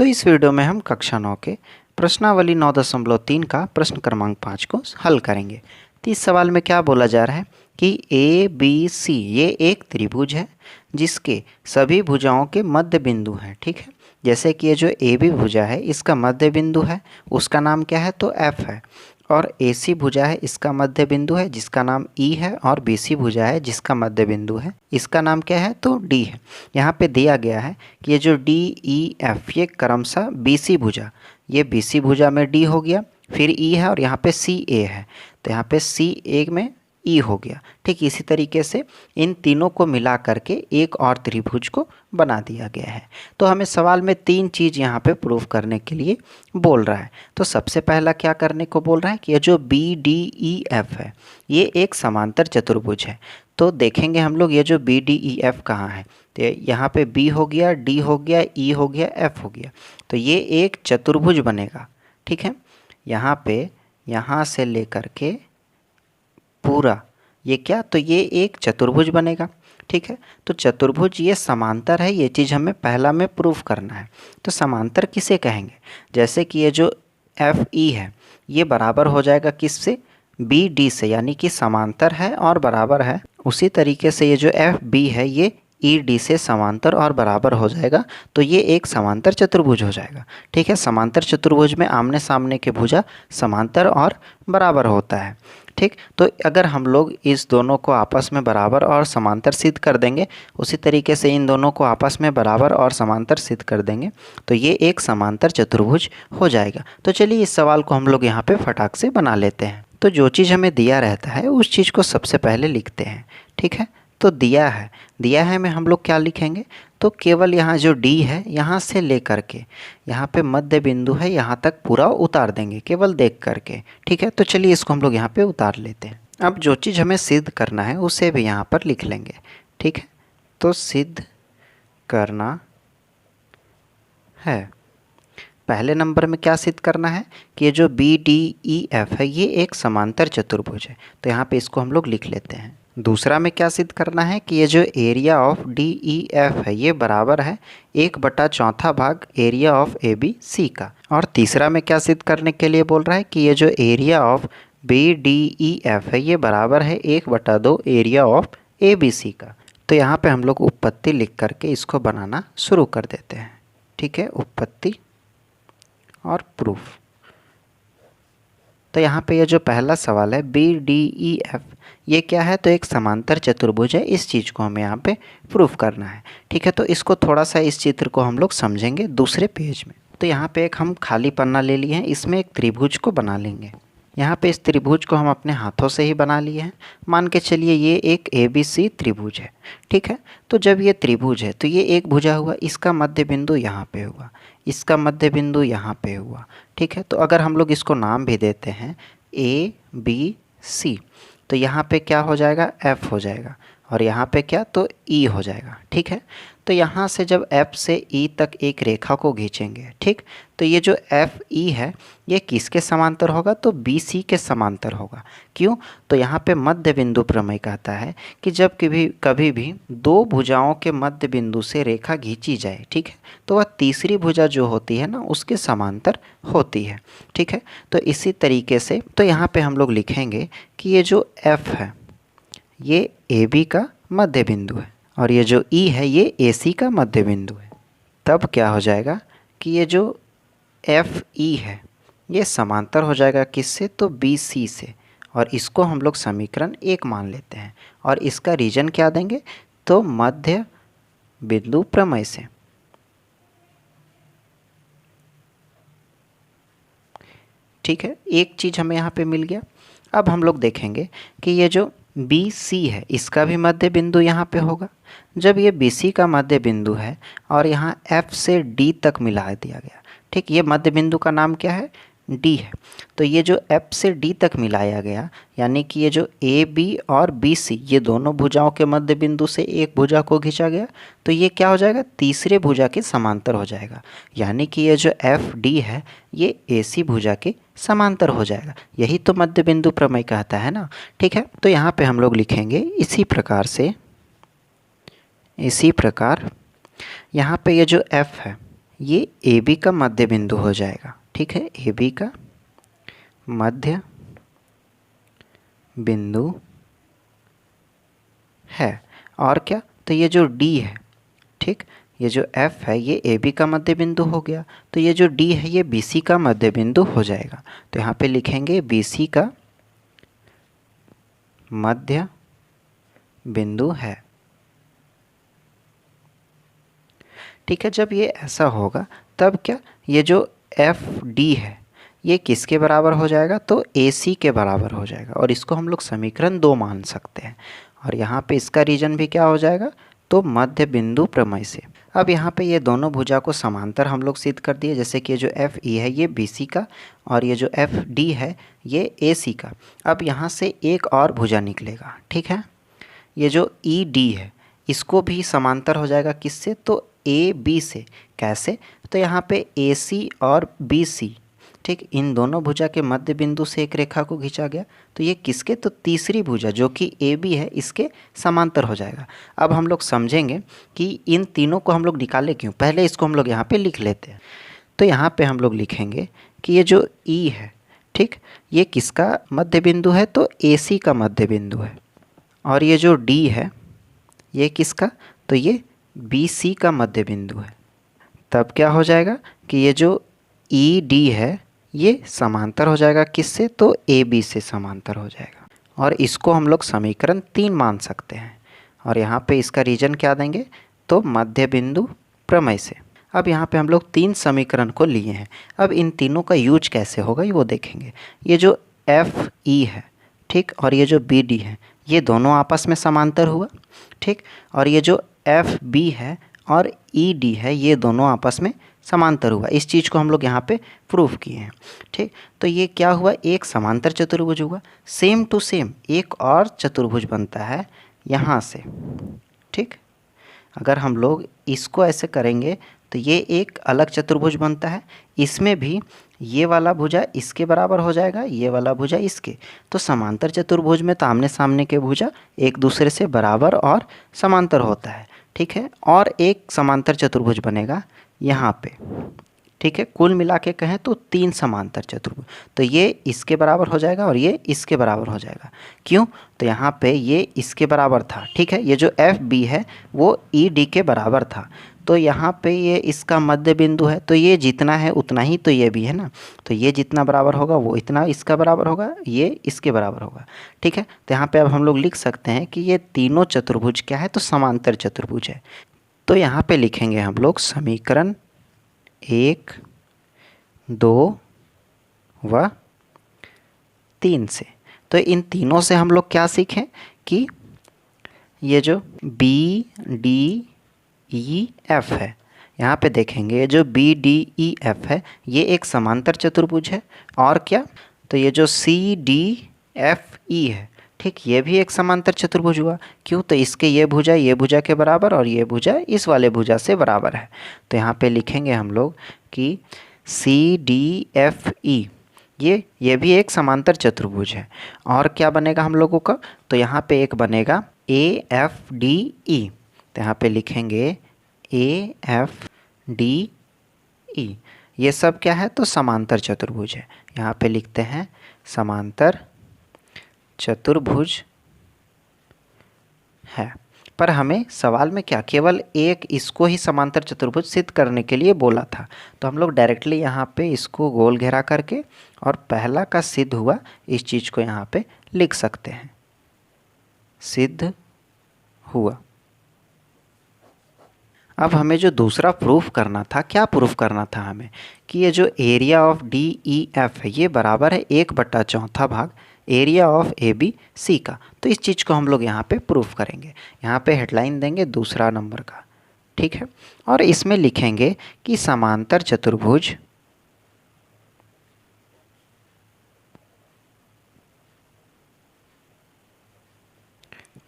तो इस वीडियो में हम कक्षा 9 के प्रश्नावली 9.3 का प्रश्न क्रमांक 5 को हल करेंगे। तो इस सवाल में क्या बोला जा रहा है कि ए बी सी ये एक त्रिभुज है जिसके सभी भुजाओं के मध्य बिंदु हैं। ठीक है, जैसे कि ये जो ए बी भुजा है इसका मध्य बिंदु है, उसका नाम क्या है तो एफ है। और ए सी भुजा है, इसका मध्य बिंदु है जिसका नाम ई है। और बी सी भुजा है जिसका मध्य बिंदु है, इसका नाम क्या है तो डी है। यहाँ पे दिया गया है कि ये जो डी ई एफ ये क्रमशः बी सी भुजा, ये बी सी भुजा में डी हो गया, फिर ई है और यहाँ पे सी ए है, तो यहाँ पे सी ए में ई हो गया। ठीक इसी तरीके से इन तीनों को मिला करके एक और त्रिभुज को बना दिया गया है। तो हमें सवाल में तीन चीज़ यहाँ पे प्रूफ करने के लिए बोल रहा है। तो सबसे पहला क्या करने को बोल रहा है कि ये जो बी डी ई एफ है ये एक समांतर चतुर्भुज है। तो देखेंगे हम लोग ये जो बी डी ई एफ कहाँ है, तो यहाँ पे बी हो गया, डी हो गया, ई हो गया, एफ हो गया, तो ये एक चतुर्भुज बनेगा। ठीक है, यहाँ पे यहाँ से लेकर के पूरा ये क्या तो ये एक चतुर्भुज बनेगा। ठीक है, तो चतुर्भुज ये समांतर है, ये चीज़ हमें पहला में प्रूफ करना है। तो समांतर किसे कहेंगे, जैसे कि ये जो एफ ई है ये बराबर हो जाएगा किससे बी डी से, यानी कि समांतर है और बराबर है। उसी तरीके से ये जो एफ बी है ये ई डी से समांतर और बराबर हो जाएगा, तो ये एक समांतर चतुर्भुज हो जाएगा। ठीक है, समांतर चतुर्भुज में आमने सामने के भुजा समांतर और बराबर होता है। ठीक, तो अगर हम लोग इस दोनों को आपस में बराबर और समांतर सिद्ध कर देंगे, उसी तरीके से इन दोनों को आपस में बराबर और समांतर सिद्ध कर देंगे, तो ये एक समांतर चतुर्भुज हो जाएगा। तो चलिए इस सवाल को हम लोग यहाँ पे फटाक से बना लेते हैं। तो जो चीज़ हमें दिया रहता है उस चीज़ को सबसे पहले लिखते हैं। ठीक है, तो दिया है में हम लोग क्या लिखेंगे, तो केवल यहाँ जो डी है यहाँ से लेकर के यहाँ पे मध्य बिंदु है यहाँ तक पूरा उतार देंगे केवल देख करके। ठीक है, तो चलिए इसको हम लोग यहाँ पे उतार लेते हैं। अब जो चीज़ हमें सिद्ध करना है उसे भी यहाँ पर लिख लेंगे। ठीक है, तो सिद्ध करना है, पहले नंबर में क्या सिद्ध करना है कि ये जो बी डी ई एफ है ये एक समांतर चतुर्भुज है, तो यहाँ पे इसको हम लोग लिख लेते हैं। दूसरा में क्या सिद्ध करना है कि ये जो area of D E F है ये बराबर है 1/4 भाग area of A B C का। और तीसरा में क्या सिद्ध करने के लिए बोल रहा है कि ये जो area of B D E F है ये बराबर है 1/2 area of A B C का। तो यहाँ पे हम लोग उत्पत्ति लिख करके इसको बनाना शुरू कर देते हैं। ठीक है, उत्पत्ति और प्रूफ। तो यहाँ पे ये जो पहला सवाल है बी डी ई एफ ये क्या है तो एक समांतर चतुर्भुज है, इस चीज़ को हमें यहाँ पे प्रूफ करना है। ठीक है, तो इसको थोड़ा सा इस चित्र को हम लोग समझेंगे दूसरे पेज में। तो यहाँ पे एक हम खाली पन्ना ले लिए हैं, इसमें एक त्रिभुज को बना लेंगे। यहाँ पे इस त्रिभुज को हम अपने हाथों से ही बना लिए हैं। मान के चलिए ये एक ए बी सी त्रिभुज है। ठीक है, तो जब ये त्रिभुज है तो ये एक भुजा हुआ, इसका मध्य बिंदु यहाँ पे हुआ, इसका मध्य बिंदु यहाँ पे हुआ। ठीक है, तो अगर हम लोग इसको नाम भी देते हैं ए बी सी, तो यहाँ पे क्या हो जाएगा एफ हो जाएगा, और यहाँ पे क्या तो ई हो जाएगा। ठीक है, तो यहाँ से जब एफ से ई तक एक रेखा को खींचेंगे, ठीक, तो ये जो एफ ई है ये किसके समांतर होगा तो बी सी के समांतर होगा। क्यों, तो यहाँ पे मध्य बिंदु प्रमेय कहता है कि जब कभी भी दो भुजाओं के मध्य बिंदु से रेखा खींची जाए, ठीक है, तो वह तीसरी भुजा जो होती है ना उसके समांतर होती है। ठीक है, तो इसी तरीके से तो यहाँ पे हम लोग लिखेंगे कि ये जो एफ है ये ए बी का मध्य बिंदु है और ये जो ई है ये ए सी का मध्य बिंदु है। तब क्या हो जाएगा कि ये जो एफ ई है ये समांतर हो जाएगा किससे तो बी सी से, और इसको हम लोग समीकरण 1 मान लेते हैं। और इसका रीजन क्या देंगे तो मध्य बिंदु प्रमेय से। ठीक है, एक चीज़ हमें यहाँ पे मिल गया। अब हम लोग देखेंगे कि ये जो बी सी है इसका भी मध्य बिंदु यहाँ पे होगा। जब ये बी सी का मध्य बिंदु है और यहाँ एफ से डी तक मिला दिया गया, ठीक, ये मध्य बिंदु का नाम क्या है डी है, तो ये जो एफ से डी तक मिलाया गया यानी कि ये जो ए बी और बी सी ये दोनों भुजाओं के मध्य बिंदु से एक भुजा को खींचा गया, तो ये क्या हो जाएगा तीसरे भुजा के समांतर हो जाएगा, यानी कि ये जो एफ डी है ये ए सी भुजा के समांतर हो जाएगा। यही तो मध्य बिंदु प्रमेय कहता है ना। ठीक है, तो यहाँ पे हम लोग लिखेंगे इसी प्रकार यहाँ पे ये जो एफ है ये ए बी का मध्य बिंदु हो जाएगा। ठीक है, ए बी का मध्य बिंदु है। और क्या, तो ये जो डी है, ठीक, ये जो एफ है ये ए बी का मध्य बिंदु हो गया, तो ये जो डी है ये बी सी का मध्य बिंदु हो जाएगा। तो यहाँ पे लिखेंगे बी सी का मध्य बिंदु है। ठीक है, जब ये ऐसा होगा तब क्या, ये जो एफ डी है ये किसके बराबर हो जाएगा, तो ए सी के बराबर हो जाएगा, और इसको हम लोग समीकरण 2 मान सकते हैं। और यहाँ पे इसका रीजन भी क्या हो जाएगा, तो मध्य बिंदु प्रमेय से। अब यहाँ पे ये दोनों भुजा को समांतर हम लोग सिद्ध कर दिए, जैसे कि ये जो एफ ई है ये बी सी का और ये जो एफ डी है ये ए सी का। अब यहाँ से एक और भुजा निकलेगा। ठीक है, ये जो ई डी है इसको भी समांतर हो जाएगा किससे, तो ए बी से। कैसे, तो यहाँ पे ए सी और बी सी, ठीक, इन दोनों भुजा के मध्य बिंदु से एक रेखा को खींचा गया, तो ये किसके, तो तीसरी भुजा जो कि ए बी है इसके समांतर हो जाएगा। अब हम लोग समझेंगे कि इन तीनों को हम लोग निकाले क्यों। पहले इसको हम लोग यहाँ पे लिख लेते हैं। तो यहाँ पे हम लोग लिखेंगे कि ये जो ई है, ठीक, ये किसका मध्य बिंदु है, तो ए सी का मध्य बिंदु है। और ये जो डी है ये किसका, तो ये बी सी का मध्य बिंदु है। तब क्या हो जाएगा कि ये जो ई डी है ये समांतर हो जाएगा किससे, तो ए बी से समांतर हो जाएगा, और इसको हम लोग समीकरण 3 मान सकते हैं। और यहाँ पे इसका रीजन क्या देंगे, तो मध्य बिंदु प्रमेय से। अब यहाँ पे हम लोग 3 समीकरण को लिए हैं। अब इन तीनों का यूज कैसे होगा ये वो देखेंगे। ये जो एफ ई है, ठीक, और ये जो बी डी है ये दोनों आपस में समांतर हुआ। ठीक, और ये जो एफ बी है और ई डी है ये दोनों आपस में समांतर हुआ। इस चीज़ को हम लोग यहाँ पे प्रूफ किए हैं। ठीक, तो ये क्या हुआ, एक समांतर चतुर्भुज हुआ। सेम टू सेम एक और चतुर्भुज बनता है यहाँ से। ठीक, अगर हम लोग इसको ऐसे करेंगे तो ये एक अलग चतुर्भुज बनता है। इसमें भी ये वाला भुजा इसके बराबर हो जाएगा, ये वाला भुजा इसके। तो समांतर चतुर्भुज में तो आमने सामने के भुजा एक दूसरे से बराबर और समांतर होता है। ठीक है, और एक समांतर चतुर्भुज बनेगा यहाँ पे। ठीक है, कुल मिला के कहें तो 3 समांतर चतुर्भुज। तो ये इसके बराबर हो जाएगा और ये इसके बराबर हो जाएगा। क्यों, तो यहाँ पे ये इसके बराबर था। ठीक है, ये जो एफ बी है वो ई डी के बराबर था, तो यहाँ पे ये इसका मध्य बिंदु है, तो ये जितना है उतना ही तो ये भी है ना। तो ये जितना बराबर होगा वो इतना इसका बराबर होगा, ये इसके बराबर होगा। ठीक है, तो यहाँ पे अब हम लोग लिख सकते हैं कि ये तीनों चतुर्भुज क्या है, तो समांतर चतुर्भुज है। तो यहाँ पे लिखेंगे हम लोग समीकरण 1, 2 व 3 से। तो इन तीनों से हम लोग क्या सीखें कि ये जो बी डी ई एफ है, यहाँ पे देखेंगे जो बी डी ई एफ है ये एक समांतर चतुर्भुज है। और क्या, तो ये जो सी डी एफ ई है, ठीक, ये भी एक समांतर चतुर्भुज हुआ। क्यों, तो इसके ये भुजा के बराबर और ये भुजा इस वाले भुजा से बराबर है। तो यहाँ पे लिखेंगे हम लोग कि सी डी एफ ई ये भी एक समांतर चतुर्भुज है। और क्या बनेगा हम लोगों का, तो यहाँ पे एक बनेगा ए एफ डी ई। तो यहाँ पे लिखेंगे ए एफ डी ई। ये सब क्या है, तो समांतर चतुर्भुज है। यहाँ पे लिखते हैं समांतर चतुर्भुज है। पर हमें सवाल में क्या, केवल एक इसको ही समांतर चतुर्भुज सिद्ध करने के लिए बोला था। तो हम लोग डायरेक्टली यहाँ पे इसको गोल घेरा करके और पहला का सिद्ध हुआ इस चीज़ को यहाँ पे लिख सकते हैं, सिद्ध हुआ। अब हमें जो दूसरा प्रूफ करना था, क्या प्रूफ करना था हमें, कि ये जो area of D E F है ये बराबर है 1/4 area of A B C का। तो इस चीज़ को हम लोग यहाँ पे प्रूफ करेंगे। यहाँ पे हेडलाइन देंगे दूसरा नंबर का। ठीक है, और इसमें लिखेंगे कि समांतर चतुर्भुज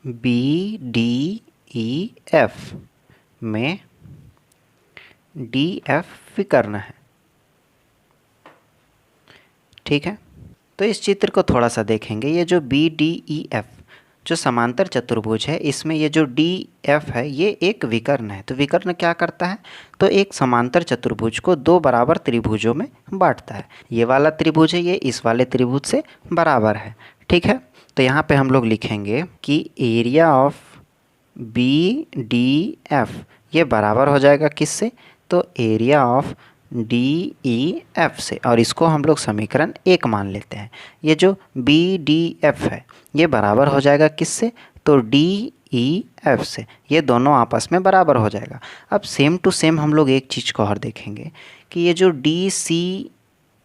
बी डी ई एफ में डी एफ विकर्ण है। ठीक है, तो इस चित्र को थोड़ा सा देखेंगे। ये जो बी डी ई एफ, जो समांतर चतुर्भुज है इसमें ये जो डी एफ है ये एक विकर्ण है। तो विकर्ण क्या करता है, तो एक समांतर चतुर्भुज को दो बराबर त्रिभुजों में बांटता है। ये वाला त्रिभुज है ये इस वाले त्रिभुज से बराबर है, ठीक है। तो यहाँ पे हम लोग लिखेंगे कि area of B D F ये बराबर हो जाएगा किससे, तो area of D E F से, और इसको हम लोग समीकरण 1 मान लेते हैं। ये जो बी डी एफ है ये बराबर हो जाएगा किससे, तो डी ई एफ से, ये दोनों आपस में बराबर हो जाएगा। अब सेम टू सेम हम लोग एक चीज़ को और देखेंगे कि ये जो डी सी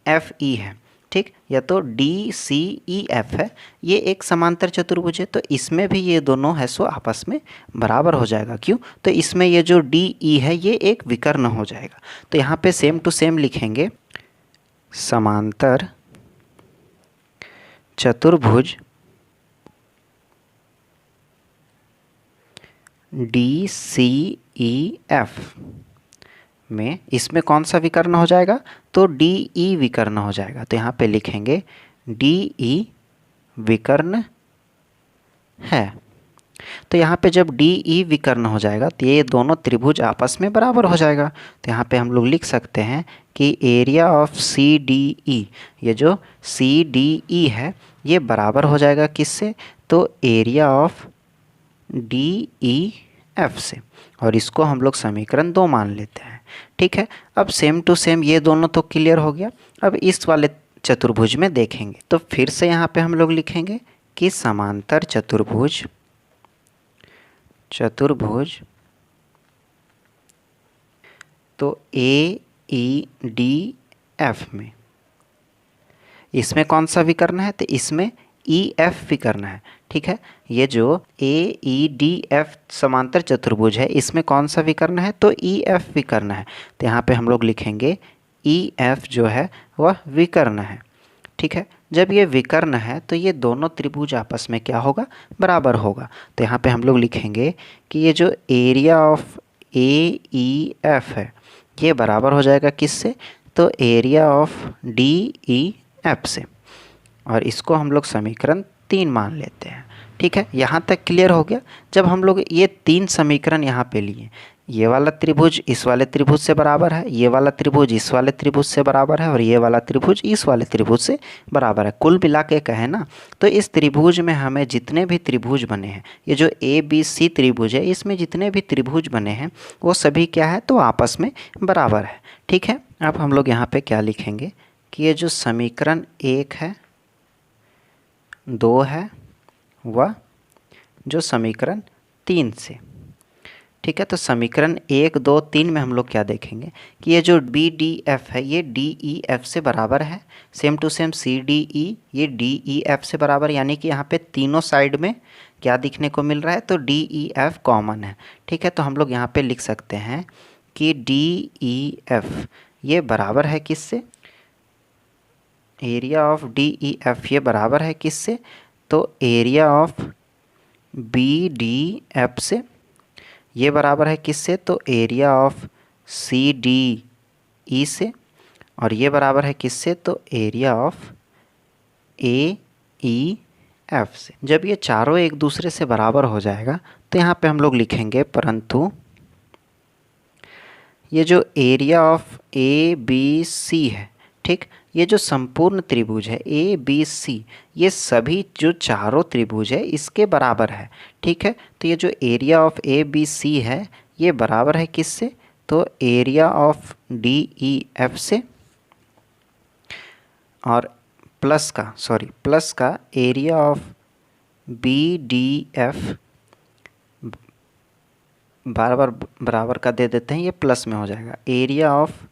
एफ ई है, ठीक, या तो डी सी ई एफ है, ये एक समांतर चतुर्भुज है। तो इसमें भी ये दोनों है सो आपस में बराबर हो जाएगा। क्यों, तो इसमें ये जो डी ई है ये एक विकर्ण हो जाएगा। तो यहाँ पे सेम टू सेम लिखेंगे समांतर चतुर्भुज डी सी ई एफ में इसमें कौन सा विकर्ण हो जाएगा, तो डी ई विकर्ण हो जाएगा। तो यहाँ पे लिखेंगे डी ई विकर्ण है। तो यहाँ पे जब डी ई विकर्ण हो जाएगा तो ये दोनों त्रिभुज आपस में बराबर हो जाएगा। तो यहाँ पे हम लोग लिख सकते हैं कि area of C D E, ये जो सी डी ई है ये बराबर हो जाएगा किससे, तो area of D E F से, और इसको हम लोग समीकरण 2 मान लेते हैं, ठीक है। अब सेम टू सेम ये दोनों तो क्लियर हो गया। अब इस वाले चतुर्भुज में देखेंगे तो फिर से यहाँ पे हम लोग लिखेंगे कि समांतर चतुर्भुज तो ए ई डी एफ में इसमें कौन सा विकर्ण है, तो इसमें ई एफ विकर्ण है, ठीक है। ये जो ए ई डी एफ समांतर चतुर्भुज है इसमें कौन सा विकर्ण है, तो ई एफ विकर्ण है। तो यहाँ पे हम लोग लिखेंगे ई एफ जो है वह विकर्ण है, ठीक है। जब ये विकर्ण है तो ये दोनों त्रिभुज आपस में क्या होगा, बराबर होगा। तो यहाँ पे हम लोग लिखेंगे कि ये जो area of A E F है ये बराबर हो जाएगा किससे, तो area of D E F से, और इसको हम लोग समीकरण 3 मान लेते हैं, ठीक है। यहाँ तक क्लियर हो गया। जब हम लोग ये 3 समीकरण यहाँ पे लिए, ये वाला त्रिभुज इस वाले त्रिभुज से बराबर है, ये वाला त्रिभुज इस वाले त्रिभुज से बराबर है, और ये वाला त्रिभुज इस वाले त्रिभुज से बराबर है, कुल मिला के कहे ना, तो इस त्रिभुज में हमें जितने भी त्रिभुज बने हैं, ये जो ए बी सी त्रिभुज है इसमें जितने भी त्रिभुज बने हैं वो सभी क्या है, तो आपस में बराबर है, ठीक है। अब हम लोग यहाँ पे क्या लिखेंगे कि ये जो समीकरण 1 है, 2 है, व जो समीकरण 3 से, ठीक है। तो समीकरण 1, 2, 3 में हम लोग क्या देखेंगे कि ये जो बी डी एफ है ये डी ई एफ से बराबर है। Same to same C D E ये डी ई एफ से बराबर, यानी कि यहाँ पे तीनों साइड में क्या दिखने को मिल रहा है, तो डी ई एफ कॉमन है, ठीक है। तो हम लोग यहाँ पे लिख सकते हैं कि डी ई एफ ये बराबर है किससे, area of D E F ये बराबर है किससे, तो area of B D F से, ये बराबर है किससे, तो area of C D E से, और ये बराबर है किससे, तो area of A E F से। जब ये चारों एक दूसरे से बराबर हो जाएगा तो यहाँ पे हम लोग लिखेंगे परंतु ये जो area of A B C है, ठीक, ये जो संपूर्ण त्रिभुज है ए बी सी ये सभी जो चारों त्रिभुज है इसके बराबर है, ठीक है। तो ये जो area of A B C है ये बराबर है किससे, तो area of D E F से, और प्लस का area of B D F बराबर का दे देते हैं, ये प्लस में हो जाएगा area of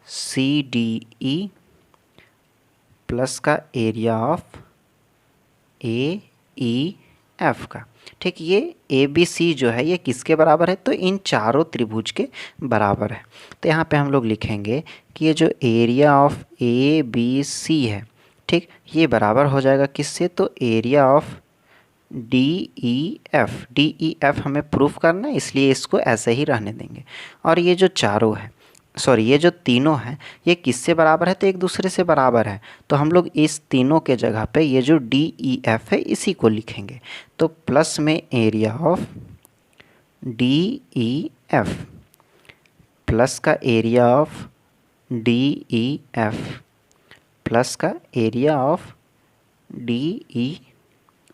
C D E plus का area of A E F का, ठीक। ये ए बी सी जो है ये किसके बराबर है, तो इन चारों त्रिभुज के बराबर है। तो यहाँ पे हम लोग लिखेंगे कि ये जो area of A B C है, ठीक, ये बराबर हो जाएगा किससे, तो area of D E F हमें प्रूफ करना है इसलिए इसको ऐसे ही रहने देंगे। और ये जो चारों है सॉरी, ये जो तीनों हैं ये किससे बराबर है, तो एक दूसरे से बराबर है। तो हम लोग इस तीनों के जगह पे ये जो डी ई एफ है इसी को लिखेंगे। तो प्लस में area of D E F plus का area of D E F plus का area of D E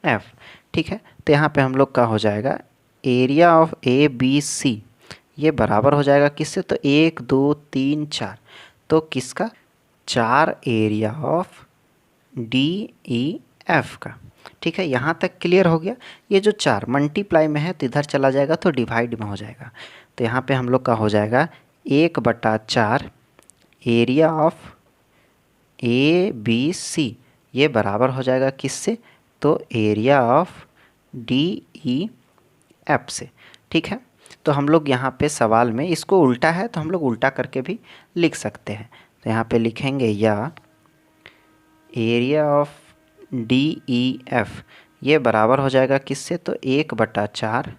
F. ठीक है, तो यहाँ पे हम लोग का हो जाएगा area of A B C, ये बराबर हो जाएगा किससे, तो 1 2 3 4, तो किसका, 4 area of D E F का। ठीक है, यहाँ तक क्लियर हो गया। ये जो 4 मल्टीप्लाई में है तो इधर चला जाएगा तो डिवाइड में हो जाएगा। तो यहाँ पे हम लोग का हो जाएगा 1/4 area of A B C, ये बराबर हो जाएगा किससे, तो area of D E F से। ठीक है, तो हम लोग यहाँ पे सवाल में इसको उल्टा है तो हम लोग उल्टा करके भी लिख सकते हैं। तो यहाँ पे लिखेंगे या area of D E F ये बराबर हो जाएगा किससे, तो 1/4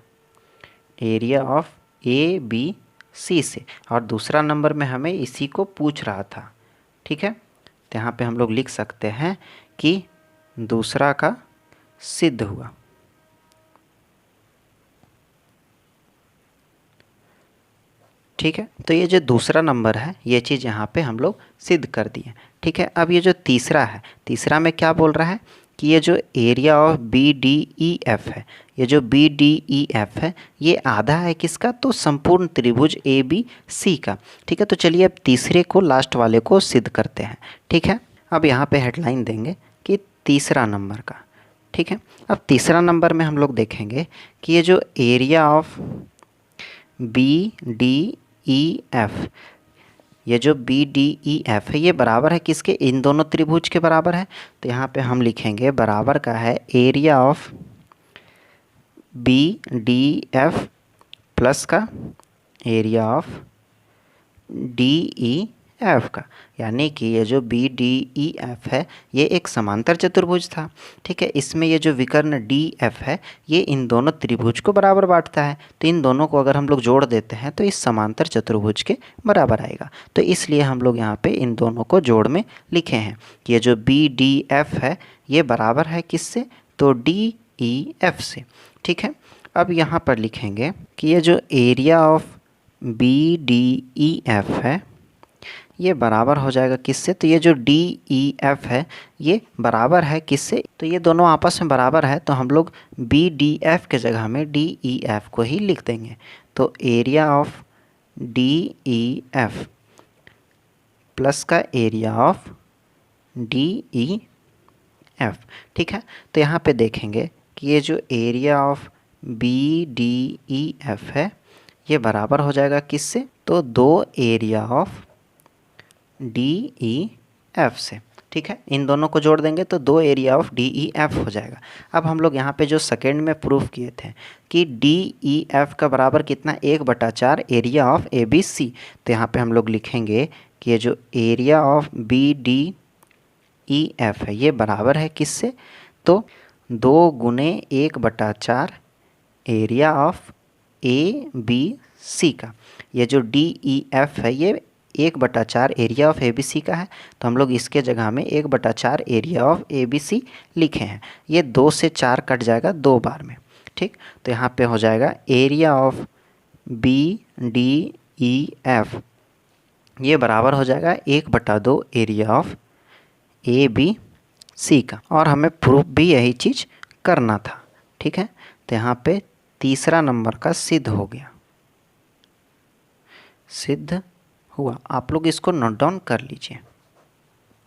area of A B C से। और दूसरा नंबर में हमें इसी को पूछ रहा था। ठीक है, तो यहाँ पे हम लोग लिख सकते हैं कि दूसरा का सिद्ध हुआ। ठीक है, तो ये जो दूसरा नंबर है ये चीज़ यहाँ पे हम लोग सिद्ध कर दिए। ठीक है, अब ये जो तीसरा है, तीसरा में क्या बोल रहा है कि ये जो area of B D E F है, ये जो बी डी ई एफ है ये आधा है किसका, तो संपूर्ण त्रिभुज ए बी सी का। ठीक है, तो चलिए अब तीसरे को, लास्ट वाले को सिद्ध करते हैं। ठीक है, अब यहाँ पे हेडलाइन देंगे कि तीसरा नंबर का। ठीक है, अब तीसरा नंबर में हम लोग देखेंगे कि ये जो area of B D E F, ये जो बी डी ई एफ है ये बराबर है किसके, इन दोनों त्रिभुज के बराबर है। तो यहाँ पे हम लिखेंगे बराबर का है area of B D F plus का area of D E F का। यानी कि ये जो बी डी ई एफ है ये एक समांतर चतुर्भुज था। ठीक है, इसमें ये जो विकर्ण डी एफ है ये इन दोनों त्रिभुज को बराबर बांटता है। तो इन दोनों को अगर हम लोग जोड़ देते हैं तो इस समांतर चतुर्भुज के बराबर आएगा। तो इसलिए हम लोग यहाँ पे इन दोनों को जोड़ में लिखे हैं कि ये जो बी डी एफ है ये बराबर है किससे, तो डी ई एफ से। ठीक है, अब यहाँ पर लिखेंगे कि ये जो area of B D E F है ये बराबर हो जाएगा किससे, तो ये जो डी ई एफ है ये बराबर है किससे, तो ये दोनों आपस में बराबर है तो हम लोग बी डी एफ के जगह में डी ई एफ को ही लिख देंगे। तो area of D E F plus का area of D E F. ठीक है, तो यहाँ पे देखेंगे कि ये जो area of B D E F है ये बराबर हो जाएगा किससे, तो 2 area of D E F से। ठीक है, इन दोनों को जोड़ देंगे तो 2 area of D E F हो जाएगा। अब हम लोग यहाँ पे जो सेकेंड में प्रूफ किए थे कि डी ई एफ का बराबर कितना, 1/4 area of A B C. तो यहाँ पे हम लोग लिखेंगे कि ये जो area of B D E F है ये बराबर है किससे, तो 2 गुने 1/4 area of A B C का। ये जो डी ई एफ है ये 1/4 area of A B C का है तो हम लोग इसके जगह में 1/4 area of A B C लिखे हैं। ये 2 से 4 कट जाएगा 2 बार में। ठीक, तो यहाँ पे हो जाएगा area of B D E F ये बराबर हो जाएगा 1/2 area of A B C का। और हमें प्रूफ भी यही चीज़ करना था। ठीक है, तो यहाँ पे तीसरा नंबर का सिद्ध हो गया, सिद्ध हुआ। आप लोग इसको नोट डाउन कर लीजिए।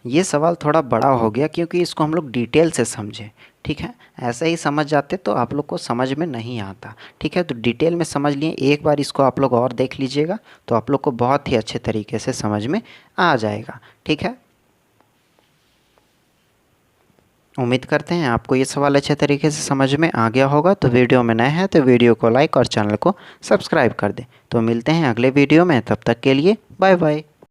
ये सवाल थोड़ा बड़ा हो गया क्योंकि इसको हम लोग डिटेल से समझे। ठीक है, ऐसे ही समझ जाते तो आप लोग को समझ में नहीं आता। ठीक है, तो डिटेल में समझ लिए, एक बार इसको आप लोग और देख लीजिएगा तो आप लोग को बहुत ही अच्छे तरीके से समझ में आ जाएगा। ठीक है, उम्मीद करते हैं आपको ये सवाल अच्छे तरीके से समझ में आ गया होगा। तो वीडियो में नए हैं तो वीडियो को लाइक और चैनल को सब्सक्राइब कर दें। तो मिलते हैं अगले वीडियो में, तब तक के लिए बाय बाय।